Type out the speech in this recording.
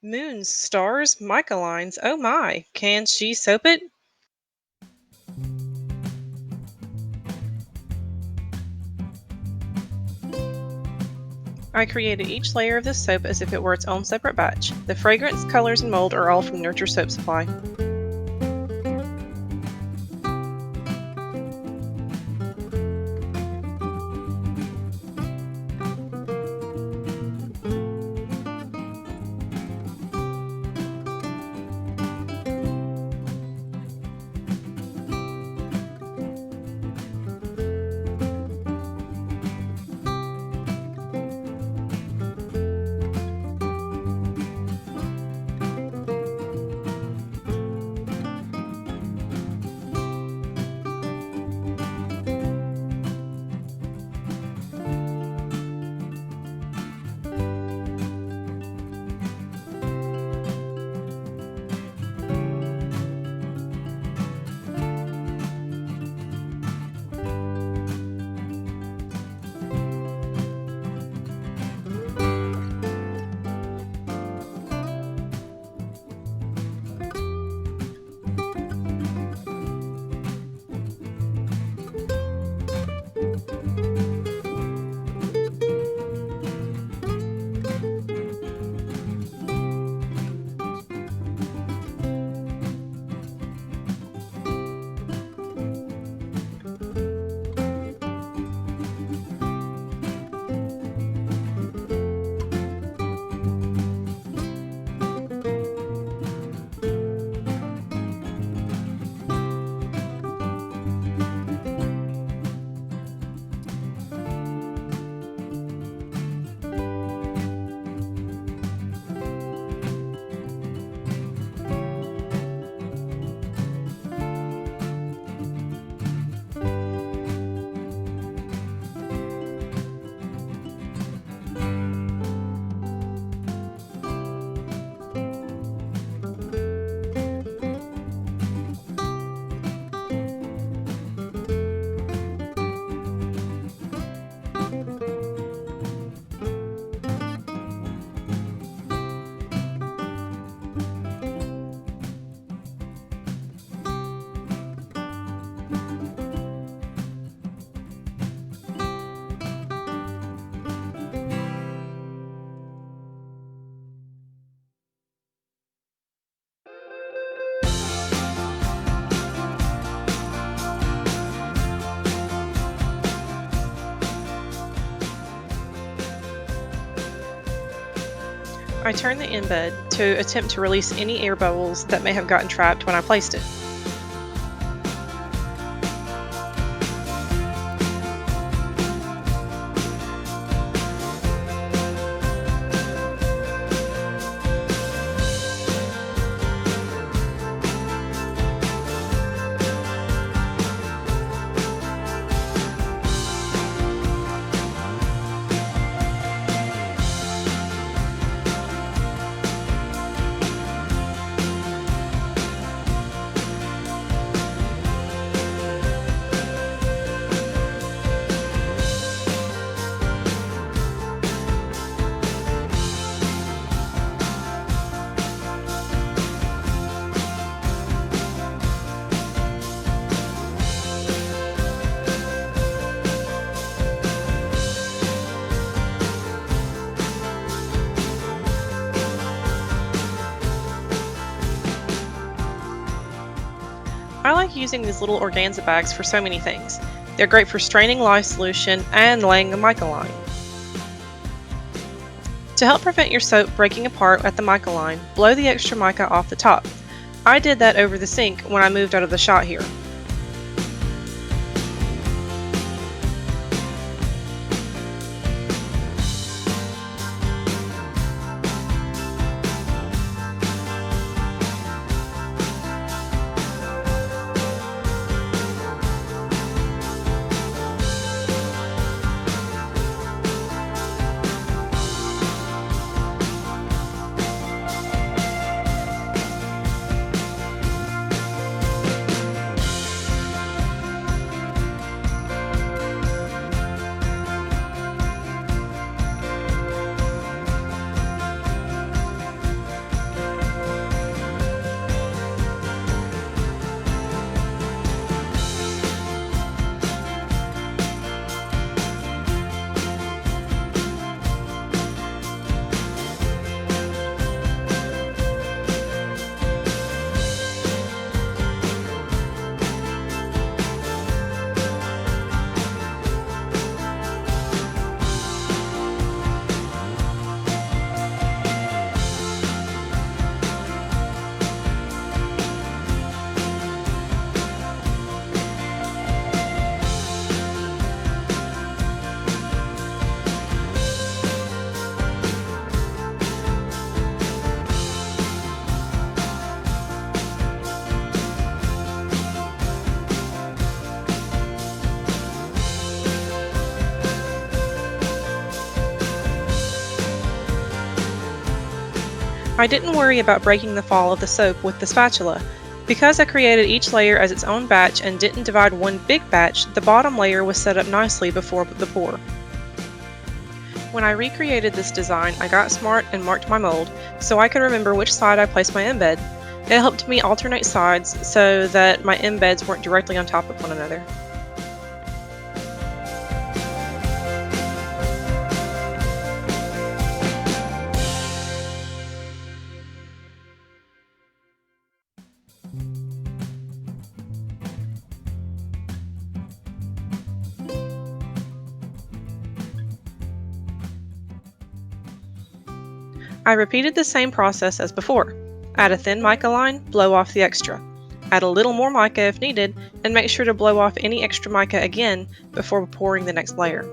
Moons, stars, mica lines. Oh my. Can she soap it? I created each layer of this soap as if it were its own separate batch. The fragrance, colors, and mold are all from Nurture Soap Supply. I turned the end bed to attempt to release any air bubbles that may have gotten trapped when I placed it. I like using these little organza bags for so many things. They're great for straining lye solution and laying a mica line. To help prevent your soap breaking apart at the mica line, blow the extra mica off the top. I did that over the sink when I moved out of the shot here. I didn't worry about breaking the fall of the soap with the spatula. Because I created each layer as its own batch and didn't divide one big batch, the bottom layer was set up nicely before the pour. When I recreated this design, I got smart and marked my mold so I could remember which side I placed my embed. It helped me alternate sides so that my embeds weren't directly on top of one another. I repeated the same process as before. Add a thin mica line, blow off the extra. Add a little more mica if needed, and make sure to blow off any extra mica again before pouring the next layer.